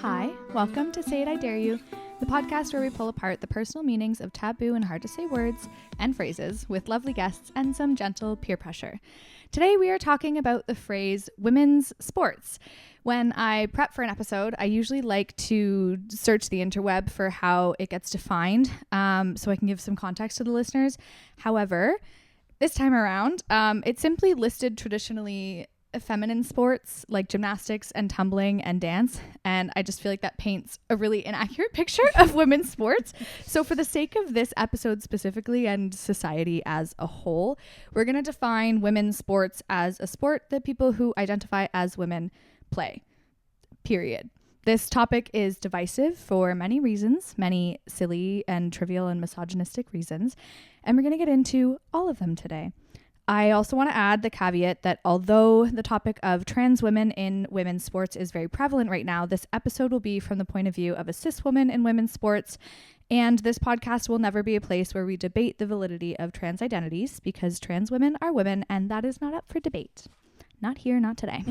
Hi, welcome to Say It I Dare You, the podcast where we pull apart the personal meanings of taboo and hard to say words and phrases with lovely guests and some gentle peer pressure. Today we are talking about the phrase women's sports. When I prep for an episode, I usually like to search the interweb for how it gets defined, so I can give some context to the listeners. However, this time around, it's simply listed traditionally feminine sports like gymnastics and tumbling and dance, and I just feel like that paints a really inaccurate picture of women's sports. So for the sake of this episode specifically and society as a whole, we're going to define women's sports as a sport that people who identify as women play, period. This topic is divisive for many reasons, many silly and trivial and misogynistic reasons, and we're going to get into all of them today. I also want to add the caveat that although the topic of trans women in women's sports is very prevalent right now, this episode will be from the point of view of a cis woman in women's sports, and this podcast will never be a place where we debate the validity of trans identities, because trans women are women and that is not up for debate. Not here, not today.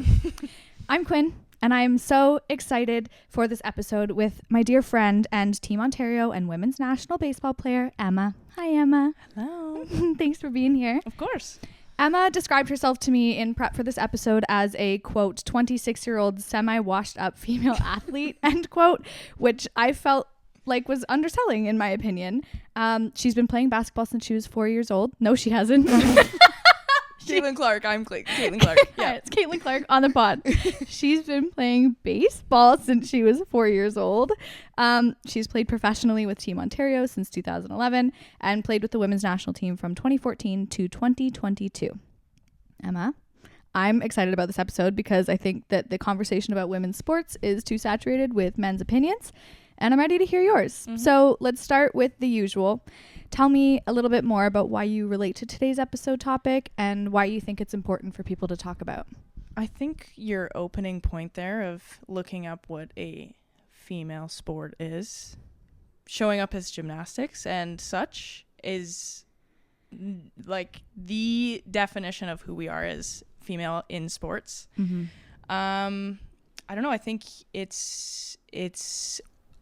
I'm Quinn, and I am so excited for this episode with my dear friend and Team Ontario and women's national baseball player, Emma. Hi, Emma. Hello. Thanks for being here. Of course. Emma described herself to me in prep for this episode as a, quote, 26-year-old semi-washed up female athlete, end quote, which I felt like was underselling in my opinion. She's been playing basketball since she was 4 years old. No, she hasn't. Caitlin Clark. I'm Caitlin Clark. Yeah, it's Caitlin Clark on the pod. She's been playing baseball since she was 4 years old. She's played professionally with Team Ontario since 2011 and played with the women's national team from 2014 to 2022. Emma, I'm excited about this episode because I think that the conversation about women's sports is too saturated with men's opinions, and I'm ready to hear yours. Mm-hmm. So let's start with the usual. Tell me a little bit more about why you relate to today's episode topic and why you think it's important for people to talk about. I think your opening point there of looking up what a female sport is, showing up as gymnastics and such, is like the definition of who we are as female in sports. Mm-hmm. I don't know. I think it's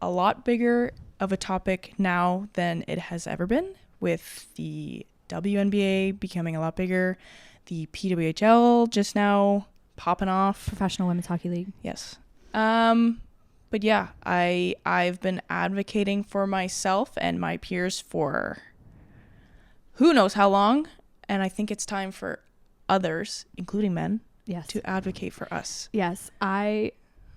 a lot bigger of a topic now than it has ever been, with the WNBA becoming a lot bigger, the PWHL just now popping off. Professional Women's Hockey League. Yes. But yeah, I've been advocating for myself and my peers for who knows how long, and I think it's time for others, including men, yes, to advocate for us. Yes, I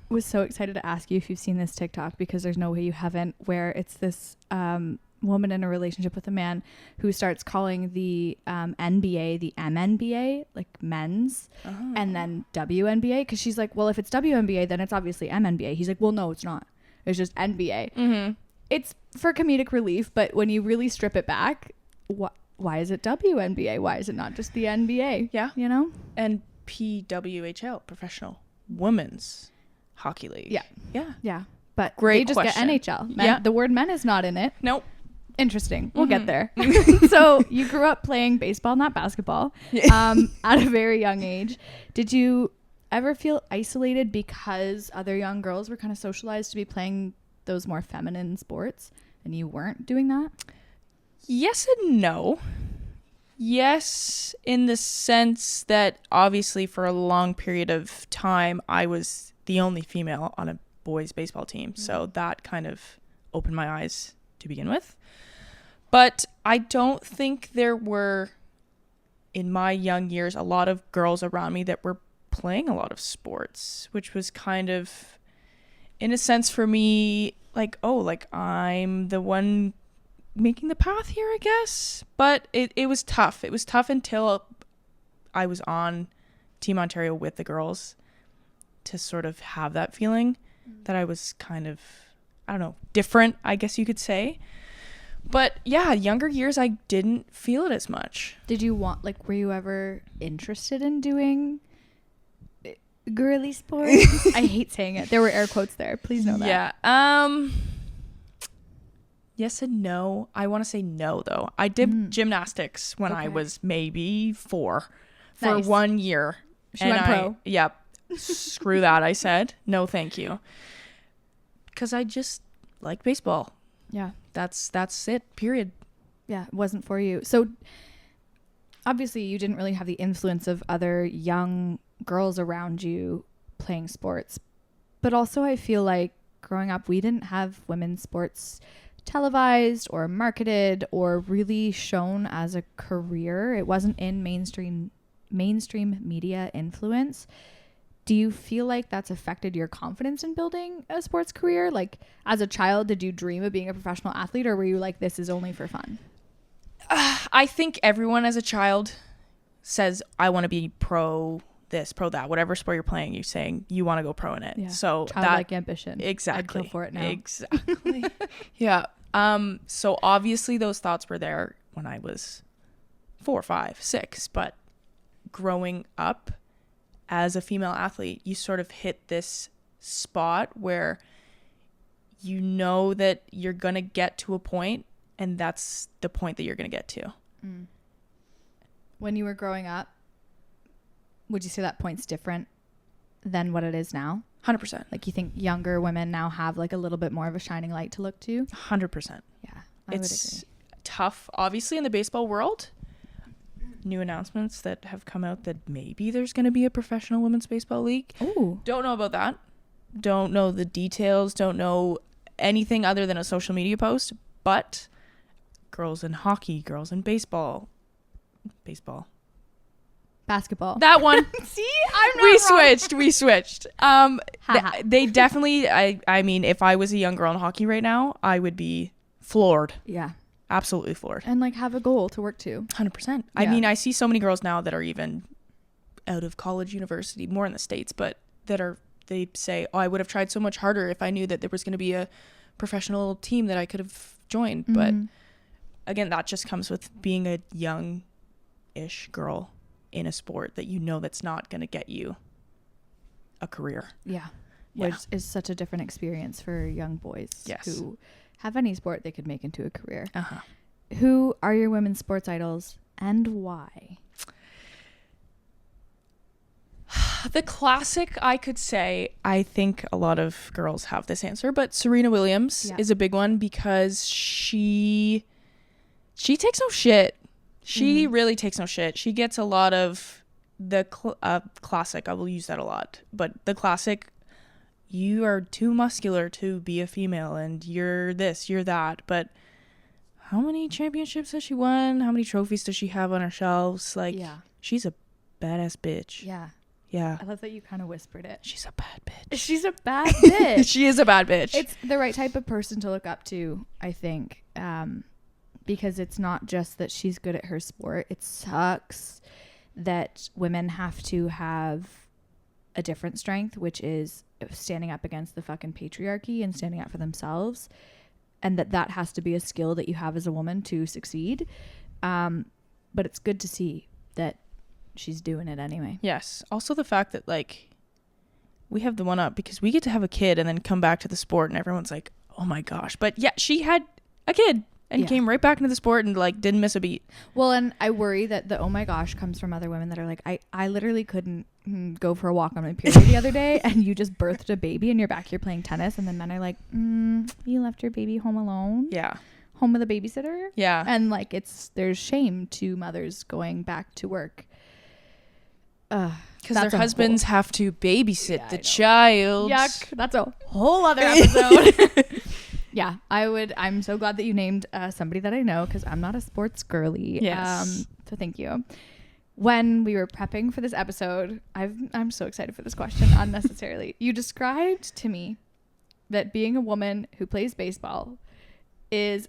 was so excited to ask you if you've seen this TikTok, because there's no way you haven't, where it's this woman in a relationship with a man who starts calling the NBA the MNBA, like men's, and then WNBA, because she's like, well, if it's WNBA then it's obviously MNBA. He's like, well, no, it's not, it's just NBA. Mm-hmm. It's for comedic relief, but when you really strip it back, why is it WNBA? Why is it not just the NBA? Yeah, you know. And PWHL, Professional Women's Hockey League. Yeah. But great, they just question. Get NHL. Men, yeah. The word men is not in it. Nope. Interesting. We'll get there. So you grew up playing baseball, not basketball, at a very young age. Did you ever feel isolated because other young girls were kind of socialized to be playing those more feminine sports and you weren't doing that? Yes and no. Yes, in the sense that obviously for a long period of time, I was the only female on a boys baseball team. Mm-hmm. So that kind of opened my eyes to begin with. But I don't think there were, in my young years, a lot of girls around me that were playing a lot of sports, which was kind of, in a sense for me, like, oh, like I'm the one making the path here, I guess. But it was tough. It was tough until I was on Team Ontario with the girls, to sort of have that feeling that I was kind of, I don't know, different, I guess you could say. But yeah, younger years, I didn't feel it as much. Did you were you ever interested in doing girly sports? I hate saying it. There were air quotes there. Please know that. Yeah. Yes and no. I want to say no, though. I did gymnastics when I was maybe 4 for 1 year. She went pro. Yep. Screw that, I said. No, thank you. Because I just like baseball. Yeah. That's it, period. Yeah, it wasn't for you. So obviously you didn't really have the influence of other young girls around you playing sports. But also I feel like growing up, we didn't have women's sports televised or marketed or really shown as a career. It wasn't in mainstream media influence. Do you feel like that's affected your confidence in building a sports career? Like, as a child, did you dream of being a professional athlete, or were you like, this is only for fun? I think everyone as a child says, I want to be pro this, pro that, whatever sport you're playing, you're saying you want to go pro in it. Yeah. So childlike ambition. Exactly. I'd go for it now. Exactly. Yeah. So obviously those thoughts were there when I was 4, 5, 6, but growing up as a female athlete, you sort of hit this spot where you know that you're going to get to a point, and that's the point that you're going to get to. Mm. When you were growing up, would you say that point's different than what it is now? 100%. Like, you think younger women now have like a little bit more of a shining light to look to? 100%. Yeah, I would agree. Tough, obviously, in the baseball world. New announcements that have come out that maybe there's going to be a professional women's baseball league. Ooh. Don't know about that. Don't know the details. Don't know anything other than a social media post. But girls in hockey, girls in baseball. Basketball. That one. See? I'm not We switched. They definitely, I mean, if I was a young girl in hockey right now, I would be floored. Yeah. Absolutely floored. And like have a goal to work to. 100%. I mean, I see so many girls now that are even out of college, university, more in the States, but they say, oh, I would have tried so much harder if I knew that there was going to be a professional team that I could have joined. Mm-hmm. But again, that just comes with being a young-ish girl in a sport that you know that's not going to get you a career. Yeah. Which is such a different experience for young boys who have any sport they could make into a career. Uh-huh. Who are your women's sports idols and why? The classic, I could say, I think a lot of girls have this answer, but Serena Williams is a big one because she takes no shit. She really takes no shit. She gets a lot of the classic. I will use that a lot. But the classic, you are too muscular to be a female and you're this, you're that. But how many championships has she won? How many trophies does she have on her shelves? Like, she's a badass bitch. Yeah. Yeah. I love that you kind of whispered it. She's a bad bitch. She's a bad bitch. She is a bad bitch. It's the right type of person to look up to, I think. Because it's not just that she's good at her sport. It sucks that women have to have a different strength, which is standing up against the fucking patriarchy and standing up for themselves. And that has to be a skill that you have as a woman to succeed. But it's good to see that she's doing it anyway. Yes. Also the fact that, like, we have the one up because we get to have a kid and then come back to the sport and everyone's like, oh my gosh. But yeah, she had a kid and came right back into the sport and like didn't miss a beat. Well, and I worry that the oh my gosh comes from other women that are like, I literally couldn't go for a walk on my period the other day and you just birthed a baby and you're back here playing tennis, and then men are like, you left your baby home alone? Yeah. Home with a babysitter? Yeah. And like there's shame to mothers going back to work. Because their husbands have to babysit the child. Yuck. That's a whole other episode. Yeah, I'm so glad that you named somebody that I know because I'm not a sports girly. Yes. So thank you. When we were prepping for this episode, I'm so excited for this question unnecessarily. You described to me that being a woman who plays baseball is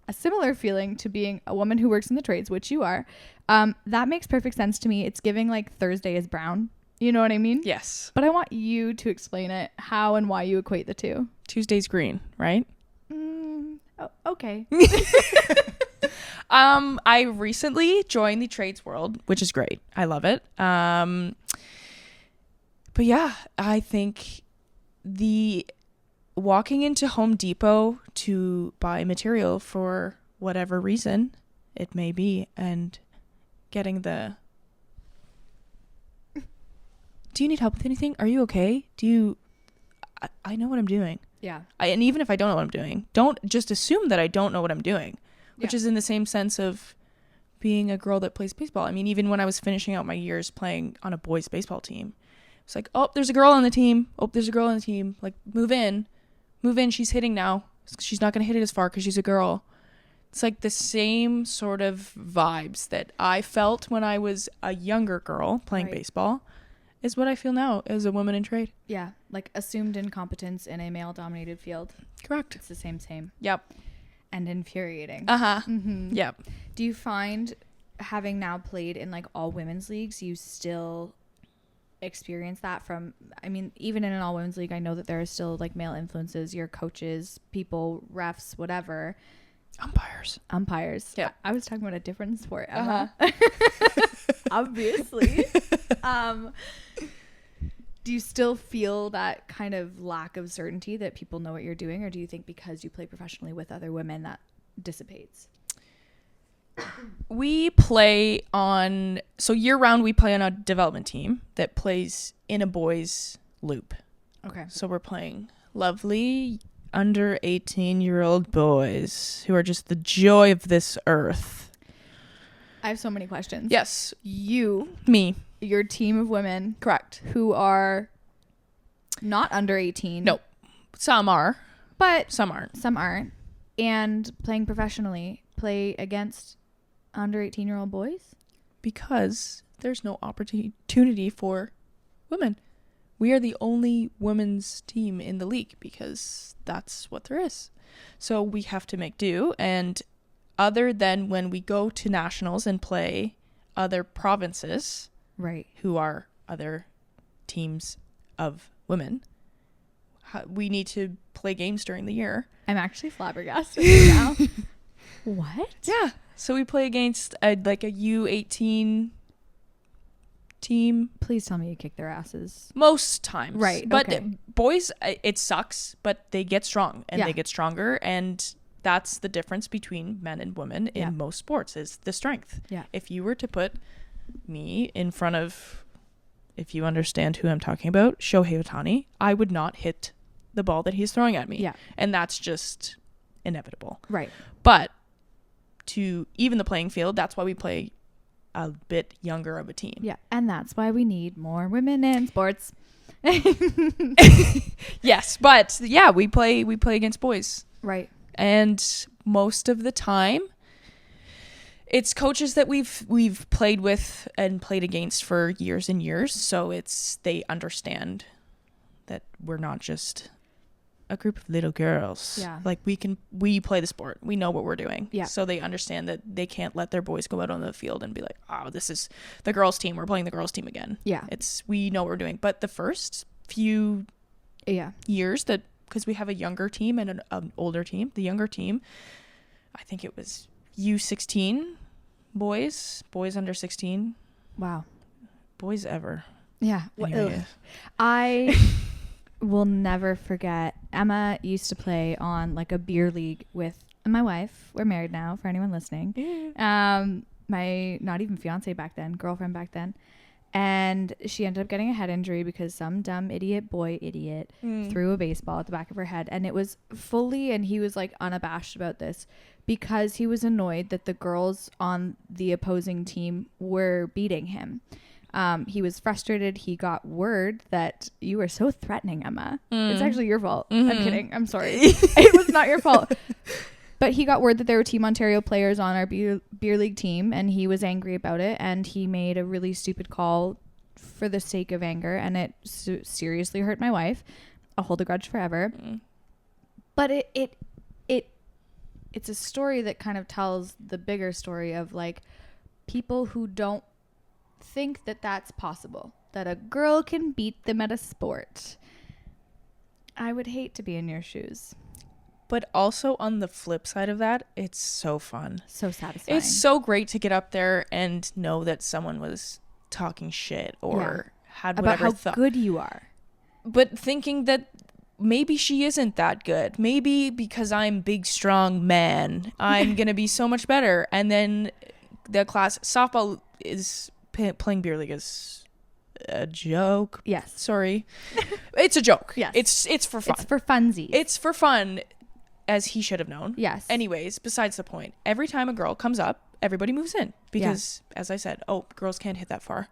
a similar feeling to being a woman who works in the trades, which you are. That makes perfect sense to me. It's giving like Thursday is brown. You know what I mean? Yes. But I want you to explain it, how and why you equate the two. Tuesday's green, right? Okay. I recently joined the trades world, which is great. I love it. But yeah, I think the walking into Home Depot to buy material for whatever reason it may be and getting the... Do you need help with anything? Are you okay? I know what I'm doing. Yeah. And even if I don't know what I'm doing, don't just assume that I don't know what I'm doing, which is in the same sense of being a girl that plays baseball. I mean, even when I was finishing out my years playing on a boys baseball team, it's like, oh, there's a girl on the team. Oh, there's a girl on the team. Like, move in. She's hitting now. She's not going to hit it as far because she's a girl. It's like the same sort of vibes that I felt when I was a younger girl playing baseball is what I feel now as a woman in trade. Yeah. Like assumed incompetence in a male dominated field. Correct. It's the same. Yep. And infuriating. Uh-huh. Mm-hmm. Yep. Do you find, having now played in like all women's leagues, you still experience that from, I mean, even in an all women's league, I know that there are still like male influences, your coaches, people, refs, whatever. Umpires. Yeah. I was talking about a different sport, Emma. Obviously. Do you still feel that kind of lack of certainty that people know what you're doing, or do you think because you play professionally with other women that dissipates? We play on, so year round we play on a development team that plays in a boys loop. Okay. So we're playing lovely under 18-year-old boys who are just the joy of this earth. I have so many questions. Yes. Me. Your team of women. Correct. Who are not under 18. No. Some are. But some aren't. Some aren't. And playing professionally, play against under 18-year-old boys? Because there's no opportunity for women. We are the only women's team in the league because that's what there is. So we have to make do. And other than when we go to nationals and play other provinces, right, who are other teams of women, we need to play games during the year. I'm actually flabbergasted right now. What? Yeah. So we play against a U18 team. Please tell me you kick their asses. Most times. Right. But okay. Boys, it sucks, but they get strong and they get stronger. And that's the difference between men and women in most sports is the strength. Yeah. If you were to put me in front of, if you understand who I'm talking about, Shohei Ohtani, I would not hit the ball that he's throwing at me. Yeah. And that's just inevitable. Right. But to even the playing field, that's why we play a bit younger of a team. Yeah. And that's why we need more women in sports. Yes. But yeah, we play against boys. Right. And most of the time, it's coaches that we've played with and played against for years and years. So they understand that we're not just a group of little girls. Yeah. Like we play the sport. We know what we're doing. Yeah. So they understand that they can't let their boys go out on the field and be like, oh, this is the girls' team. We're playing the girls' team again. Yeah. We know what we're doing. But the first few years because we have a younger team and an older team, the younger team, I think it was U16 boys under 16. Wow. Boys ever. Yeah. Anyway. I will never forget. Emma used to play on like a beer league with my wife. We're married now, for anyone listening. Yeah. My not even fiance back then, girlfriend back then. And she ended up getting a head injury because some dumb idiot threw a baseball at the back of her head. And it was fully, and he was like unabashed about this, because he was annoyed that the girls on the opposing team were beating him. He was frustrated. He got word that you were so threatening, Emma. It's actually your fault. I'm kidding. I'm sorry. It was not your fault. But he got word that there were Team Ontario players on our beer league team, and he was angry about it, and he made a really stupid call for the sake of anger, and it seriously hurt my wife. I'll hold a grudge forever. But it's a story that kind of tells the bigger story of like people who don't think that that's possible, that a girl can beat them at a sport. I would hate to be in your shoes. But also on the flip side of that, it's so fun. So satisfying. It's so great to get up there and know that someone was talking shit or had whatever about how good you are. But thinking that maybe she isn't that good. Maybe because I'm big, strong man, I'm going to be so much better. And then the class softball is playing beer league is a joke. Yes. Sorry. It's a joke. Yes. It's for fun. It's for funsies. It's for fun, as he should have known. Yes. Anyways, besides the point. Every time a girl comes up, everybody moves in. Because, as I said, girls can't hit that far.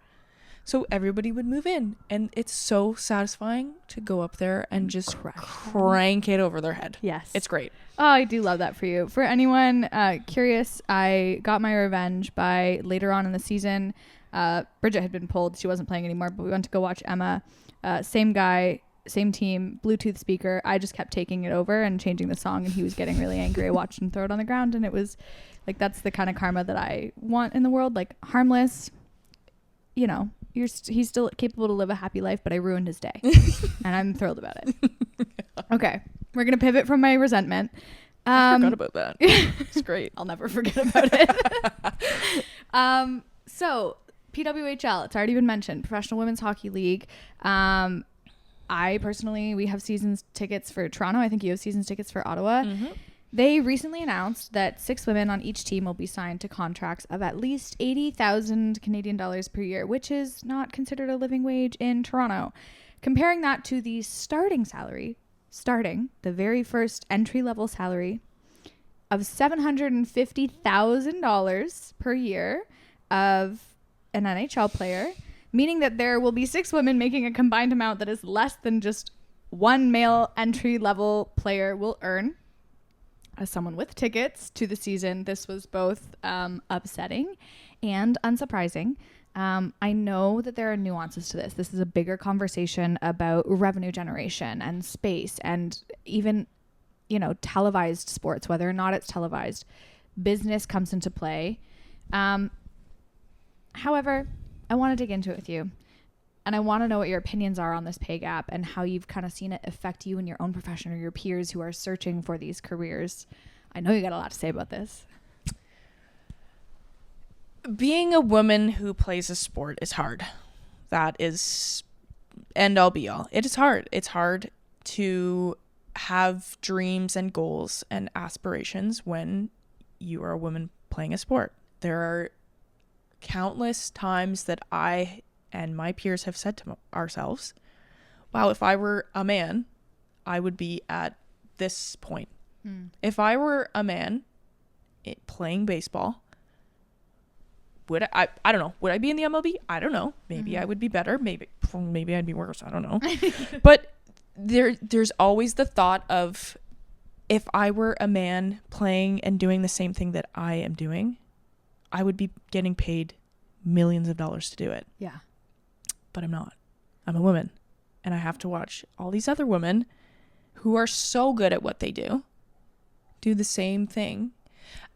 So everybody would move in. And it's so satisfying to go up there and just crank it over their head. Yes. It's great. Oh, I do love that for you. For anyone curious, I got my revenge by later on in the season. Bridget had been pulled. She wasn't playing anymore, but we went to go watch Emma. Same guy, same team, Bluetooth speaker. I just kept taking it over and changing the song, and he was getting really angry. I watched him throw it on the ground, and it was like, that's the kind of karma that I want in the world. Like, harmless, you know, he's still capable to live a happy life, but I ruined his day. And I'm thrilled about it. Okay. We're going to pivot from my resentment. I forgot about that. It's great. I'll never forget about it. So PWHL, it's already been mentioned, Professional Women's Hockey League. I personally, we have seasons tickets for Toronto. I think you have seasons tickets for Ottawa. Mm-hmm. They recently announced that 6 women on each team will be signed to contracts of at least 80,000 Canadian dollars per year, which is not considered a living wage in Toronto. Comparing that to the the very first entry-level salary of $750,000 per year of an NHL player, meaning that there will be 6 women making a combined amount that is less than just one male entry-level player will earn. As someone with tickets to the season, this was both upsetting and unsurprising. I know that there are nuances to this. This is a bigger conversation about revenue generation and space and even, you know, televised sports, whether or not it's televised. Business comes into play. However, I want to dig into it with you. And I want to know what your opinions are on this pay gap and how you've kind of seen it affect you in your own profession or your peers who are searching for these careers. I know you got a lot to say about this. Being a woman who plays a sport is hard. That is end all be all. It is hard. It's hard to have dreams and goals and aspirations when you are a woman playing a sport. There are countless times that I and my peers have said to ourselves, wow, if I were a man, I would be at this point. If I were a man playing baseball, would I don't know. Would I be in the MLB? I don't know. Maybe I would be better. Maybe I'd be worse. I don't know. But there's always the thought of, if I were a man playing and doing the same thing that I am doing, I would be getting paid millions of dollars to do it. Yeah. But I'm not. I'm a woman. And I have to watch all these other women who are so good at what they do the same thing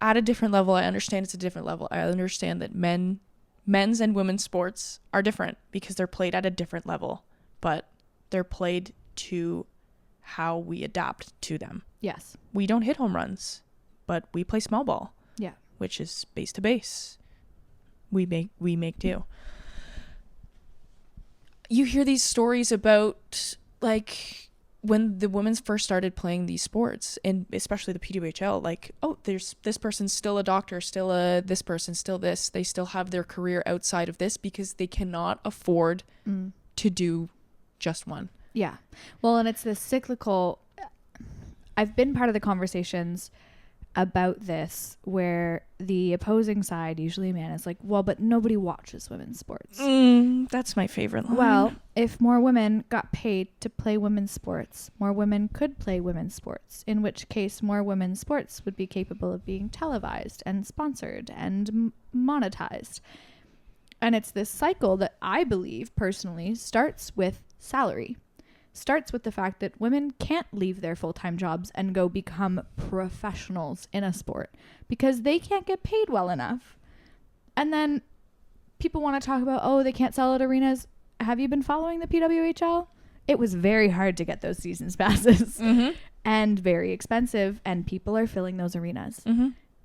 at a different level. I understand it's a different level. I understand that men's and women's sports are different because they're played at a different level, but they're played to how we adapt to them. Yes. We don't hit home runs, but we play small ball. Yeah. Which is base to base. We make do. You hear these stories about, like, when the women first started playing these sports, and especially the PWHL, like, oh, there's this person's still a doctor, still this person, still this. They still have their career outside of this because they cannot afford to do just one. Yeah. Well, and it's this cyclical. I've been part of the conversations about this where the opposing side, usually a man, is like, well, but nobody watches women's sports. That's my favorite line. Well, if more women got paid to play women's sports, more women could play women's sports, in which case more women's sports would be capable of being televised and sponsored and monetized. And it's this cycle that I believe personally starts with salary. Starts with the fact that women can't leave their full-time jobs and go become professionals in a sport because they can't get paid well enough. And then people want to talk about, oh, they can't sell at arenas. Have you been following the PWHL? It was very hard to get those seasons passes and very expensive, and people are filling those arenas.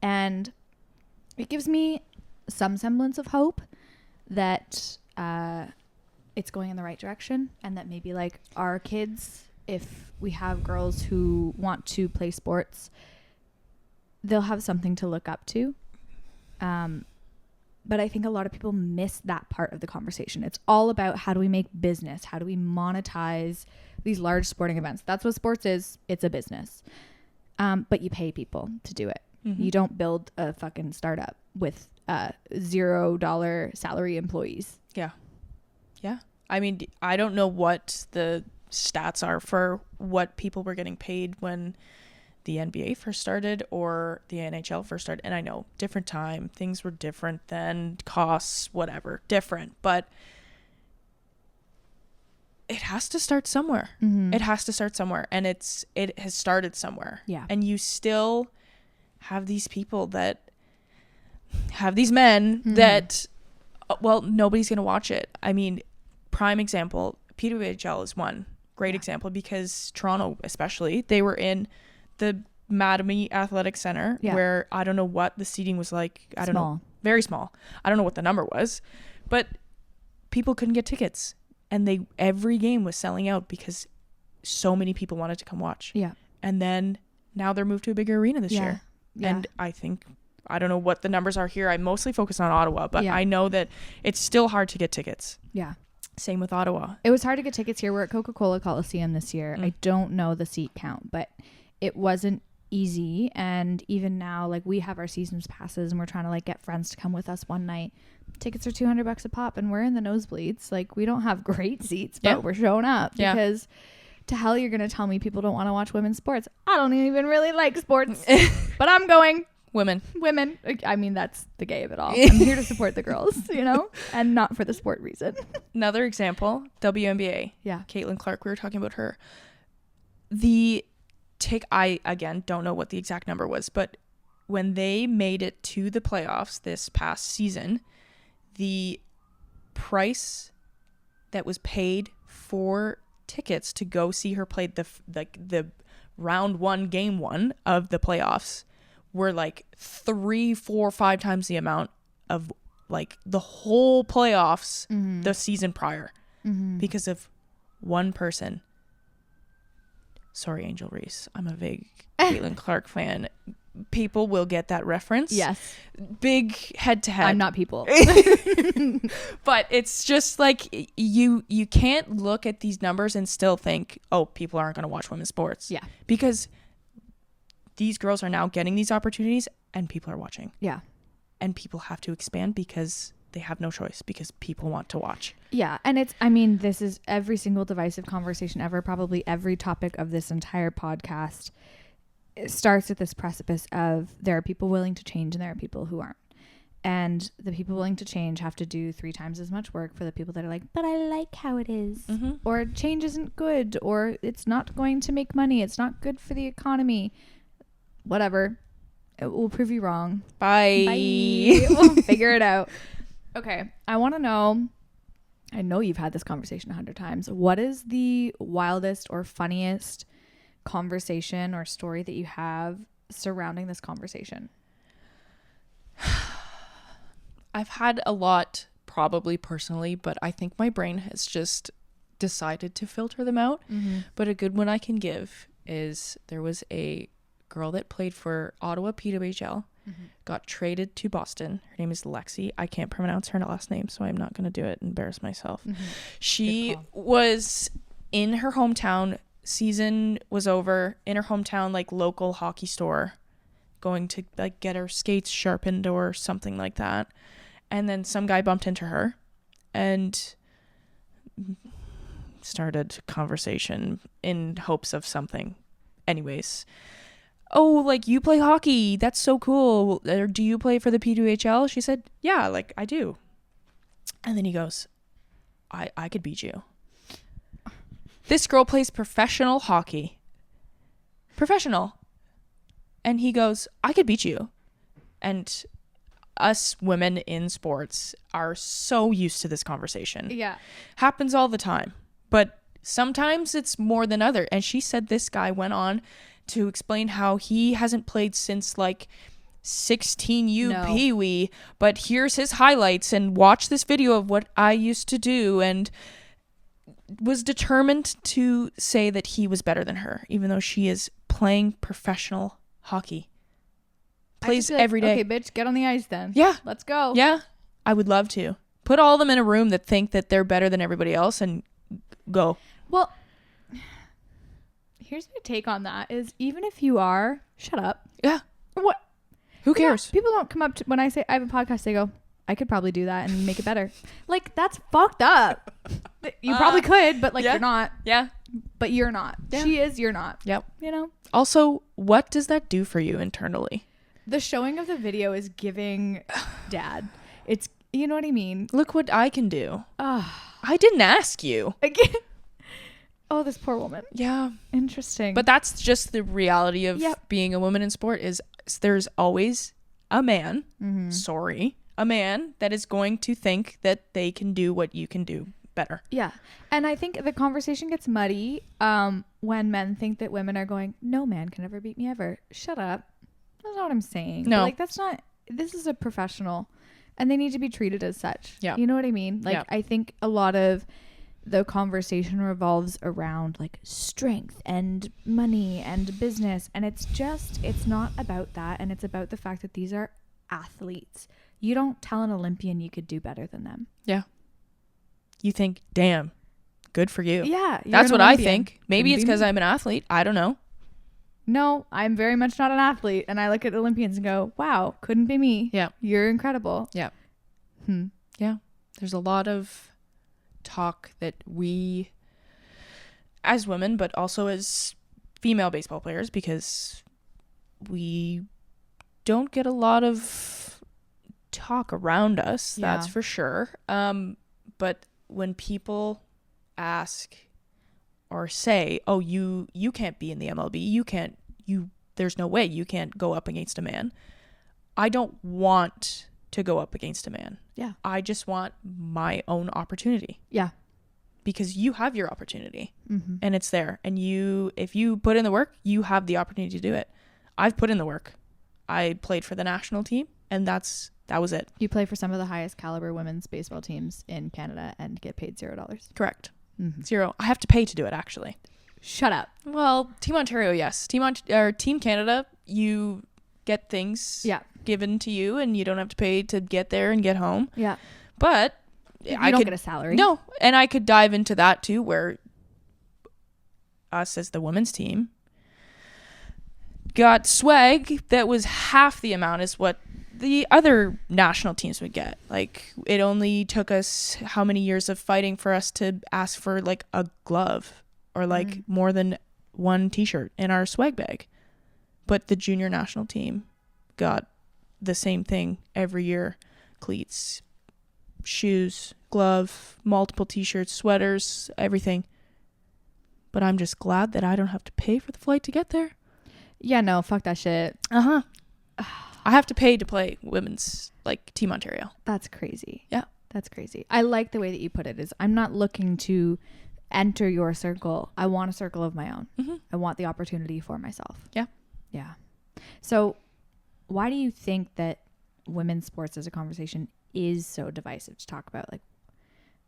And it gives me some semblance of hope that it's going in the right direction, and that maybe, like, our kids, if we have girls who want to play sports, they'll have something to look up to. But I think a lot of people miss that part of the conversation. It's all about how do we make business? How do we monetize these large sporting events? That's what sports is. It's a business. But you pay people to do it. You don't build a fucking startup with $0 salary employees. Yeah. Yeah. I mean, I don't know what the stats are for what people were getting paid when the NBA first started or the NHL first started. And I know different time, things were different then, costs, whatever, different. But it has to start somewhere. It has to start somewhere. And it has started somewhere. Yeah. And you still have these people that have these men that, well, nobody's going to watch it. I mean, prime example, PWHL is one great example because Toronto, especially, they were in the Mattamy Athletic Center where I don't know what the seating was like. I don't know. Very small. I don't know what the number was, but people couldn't get tickets and every game was selling out because so many people wanted to come watch. Yeah. And then now they're moved to a bigger arena this year. Yeah. And I don't know what the numbers are here. I mostly focus on Ottawa, but I know that it's still hard to get tickets. Yeah. Same with Ottawa. It was hard to get tickets here. We're at Coca-Cola Coliseum this year. I don't know the seat count, but it wasn't easy. And even now, like, we have our seasons passes and we're trying to like get friends to come with us one night. Tickets are $200 a pop and we're in the nosebleeds. Like, we don't have great seats, but we're showing up because to hell you're going to tell me people don't want to watch women's sports. I don't even really like sports, but I'm going. Women. I mean, that's the gay of it all. I'm here to support the girls, and not for the sport reason. Another example, WNBA. Yeah. Caitlin Clark, we were talking about her. I, again, don't know what the exact number was, but when they made it to the playoffs this past season, the price that was paid for tickets to go see her play the round 1, game 1 of the playoffs were like 3, 4, 5 times the amount of like the whole playoffs the season prior because of one person. Sorry, Angel Reese. I'm a big Caitlin Clark fan. People will get that reference. Yes. Big head to head. I'm not people. But it's just like you can't look at these numbers and still think, oh, people aren't going to watch women's sports. Yeah. Because these girls are now getting these opportunities and people are watching. Yeah. And people have to expand because they have no choice because people want to watch. Yeah. And this is every single divisive conversation ever, probably every topic of this entire podcast. It starts at this precipice of there are people willing to change and there are people who aren't. And the people willing to change have to do 3 times as much work for the people that are like, but I like how it is. Or change isn't good, or it's not going to make money. It's not good for the economy. Whatever. It will prove you wrong. Bye. We'll figure it out. Okay. I want to know, I know you've had this conversation 100 times. What is the wildest or funniest conversation or story that you have surrounding this conversation? I've had a lot, probably personally, but I think my brain has just decided to filter them out. But a good one I can give is there was a girl that played for Ottawa PWHL, got traded to Boston. Her name is Lexi. I can't pronounce her last name, so I'm not going to do it and embarrass myself. She was in her hometown. Season was over, in her hometown, like local hockey store, going to like get her skates sharpened or something like that. And then some guy bumped into her and started conversation in hopes of something. Anyways, oh, like, you play hockey, that's so cool. Or do you play for the PWHL? She said, yeah, like, I do. And then he goes, I could beat you. This girl plays professional hockey. Professional. And he goes, I could beat you. And us women in sports are so used to this conversation. Yeah. Happens all the time. But sometimes it's more than other. And she said this guy went on to explain how he hasn't played since like 16U Pee-wee, but here's his highlights and watch this video of what I used to do, and was determined to say that he was better than her, even though she is playing professional hockey. Plays every day. Okay, bitch, get on the ice then. Yeah. Let's go. Yeah. I would love to. Put all of them in a room that think that they're better than everybody else and go. Well, here's my take on that is even if you are, shut up. Yeah. What? Who cares? People don't come up to, when I say I have a podcast, they go, I could probably do that and make it better. Like, that's fucked up. You probably could, but like, yeah. you're not. Yeah. But you're not. Yeah. She is, you're not. Yep. You know? Also, what does that do for you internally? The showing of the video is giving dad. It's, you know what I mean? Look what I can do. I didn't ask you. Again. Oh, this poor woman. Yeah. Interesting. But that's just the reality of being a woman in sport is there's always a man, a man that is going to think that they can do what you can do better. Yeah. And I think the conversation gets muddy when men think that women are going, no man can ever beat me ever. Shut up. That's not what I'm saying. No. But like, that's not, this is a professional and they need to be treated as such. Yeah. You know what I mean? Like, I think a lot of the conversation revolves around like strength and money and business. And it's not about that. And it's about the fact that these are athletes. You don't tell an Olympian you could do better than them. Yeah. You think, damn, good for you. Yeah. That's what I think. Maybe it's because I'm an athlete. I don't know. No, I'm very much not an athlete. And I look at Olympians and go, wow, couldn't be me. Yeah. You're incredible. Yeah. Yeah. There's a lot of talk that we, as women, but also as female baseball players, because we don't get a lot of talk around us. Yeah. That's for sure. But when people ask or say, oh, you can't be in the MLB, there's no way you can't go up against a man. I don't want to go up against a man. Yeah. I just want my own opportunity. Yeah. Because you have your opportunity and it's there. And if you put in the work, you have the opportunity to do it. I've put in the work. I played for the national team and that was it. You play for some of the highest caliber women's baseball teams in Canada and get paid $0. Correct. $0. I have to pay to do it, actually. Shut up. Well, Team Ontario, yes. Team Canada, you get things given to you and you don't have to pay to get there and get home. Yeah. But you don't get a salary. No. And I could dive into that too, where us as the women's team got swag that was half the amount as what the other national teams would get. Like, it only took us how many years of fighting for us to ask for like a glove or like more than one t-shirt in our swag bag. But the junior national team got the same thing every year. Cleats, shoes, glove, multiple t-shirts, sweaters, everything. But I'm just glad that I don't have to pay for the flight to get there. Yeah, no, fuck that shit. I have to pay to play women's, like, Team Ontario. That's crazy. Yeah. That's crazy. I like the way that you put it is I'm not looking to enter your circle. I want a circle of my own. I want the opportunity for myself. Yeah. Yeah. So why do you think that women's sports as a conversation is so divisive to talk about? Like,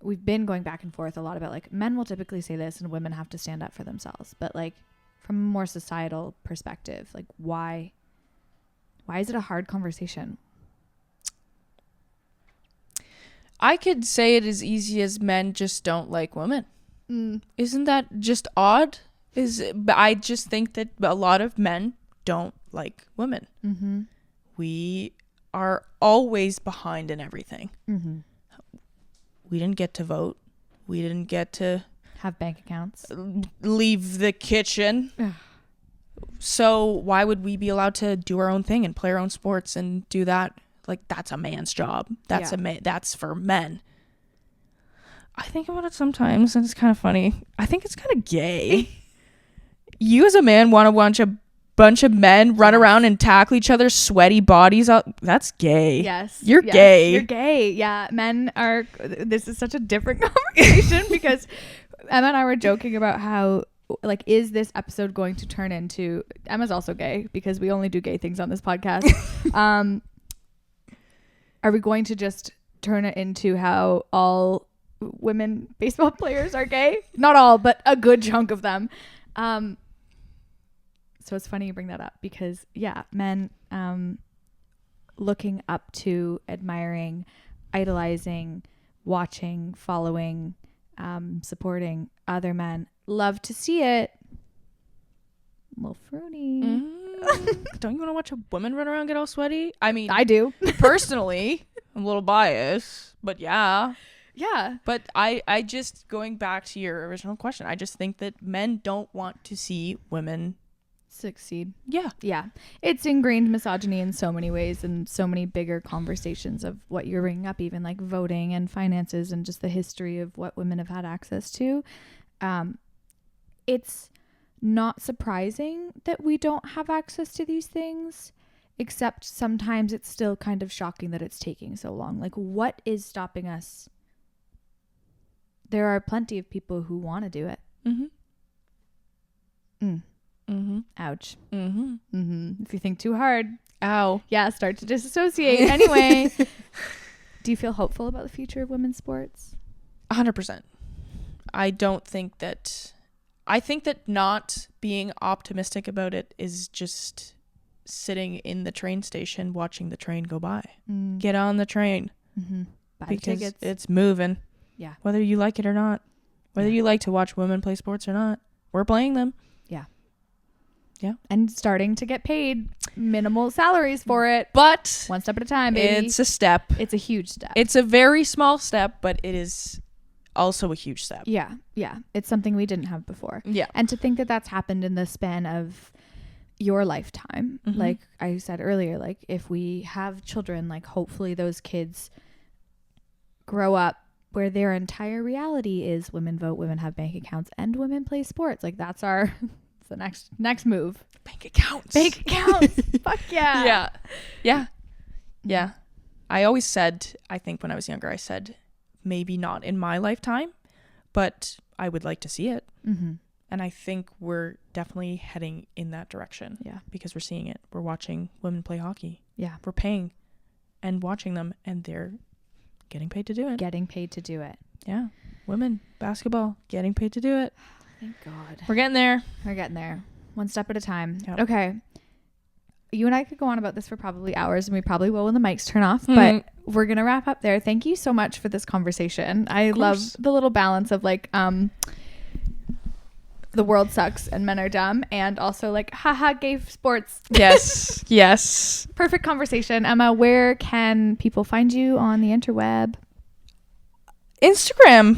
we've been going back and forth a lot about, like, men will typically say this and women have to stand up for themselves. But, like, from a more societal perspective, like, why is it a hard conversation? I could say it as easy as men just don't like women. Isn't that just odd? I just think that a lot of men don't like women. We are always behind in everything. We didn't get to vote. We didn't get to have bank accounts. Leave the kitchen. So why would we be allowed to do our own thing and play our own sports and do that? Like, that's a man's job. That's for men. I think about it sometimes and it's kind of funny. I think it's kind of gay. You as a man want to watch a bunch of men run around and tackle each other's sweaty bodies out. That's gay. Yes. You're gay. You're gay. Yeah. Men are, this is such a different conversation because Emma and I were joking about how, like, is this episode going to turn into, Emma's also gay because we only do gay things on this podcast. Are we going to just turn it into how all women baseball players are gay? Not all, but a good chunk of them. So it's funny you bring that up because men looking up to, admiring. idolizing, watching, following, supporting other men. Love to see it. A little fruity. Don't you want to watch a woman run around get all sweaty? I mean, I do. personally, I'm a little biased, but yeah. Yeah. But I just, going back to your original question, I just think that men don't want to see women Succeed. Yeah. Yeah. It's ingrained misogyny in so many ways, and so many bigger conversations of what you're bringing up, even like voting and finances and just the history of what women have had access to. It's not surprising that we don't have access to these things, except sometimes it's still kind of shocking that it's taking so long. Like, what is stopping us? There are plenty of people who want to do it. Ouch. If you think too hard, Ow. yeah, start to disassociate. Anyway, do you feel hopeful about the future of women's sports? 100%. I think that not being optimistic about it is just sitting in the train station watching the train go by. Get on the train. Buy because tickets. It's moving. Yeah. Whether you like it or not. Whether you like to watch women play sports or not. We're playing them. Yeah. And starting to get paid minimal salaries for it. But one step at a time, baby. It's a step. It's a huge step. It's a very small step, but it is also a huge step. Yeah. It's something we didn't have before. Yeah. And to think that that's happened in the span of your lifetime. Like I said earlier, like if we have children, like hopefully those kids grow up where their entire reality is women vote, women have bank accounts, and women play sports. Like that's the next move. Bank accounts. Fuck yeah. Yeah. I always said, I think when I was younger, I said maybe not in my lifetime, but I would like to see it. And I think we're definitely heading in that direction. Yeah. Because we're seeing it. We're watching women play hockey. Yeah. We're paying and watching them, and they're getting paid to do it. Yeah. Women basketball, getting paid to do it. Thank God. We're getting there. One step at a time. Yep. Okay. You and I could go on about this for probably hours, and we probably will when the mics turn off, but we're going to wrap up there. Thank you so much for this conversation. I love the little balance of like, the world sucks and men are dumb, and also like, haha, gay sports. Yes. Perfect conversation. Emma, where can people find you on the interweb? Instagram.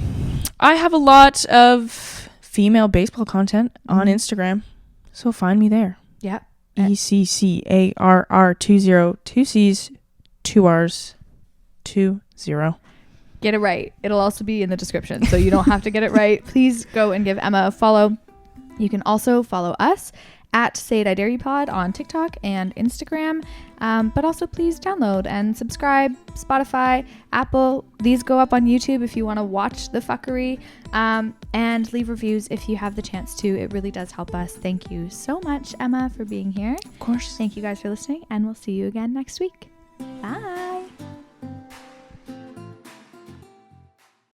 I have a lot of female baseball content on Instagram, so find me there. Yeah. ECCARR 20 2 C's 2 R's 20. Get it right. It'll also be in the description, so you don't have to get it right. Please go and give Emma a follow. You can also follow us at Say It I Dare You Pod on TikTok and Instagram. But also please download and subscribe. Spotify, Apple. These go up on YouTube if you want to watch the fuckery. And leave reviews if you have the chance to. It really does help us. Thank you so much, Emma, for being here. Of course. Thank you guys for listening, and we'll see you again next week.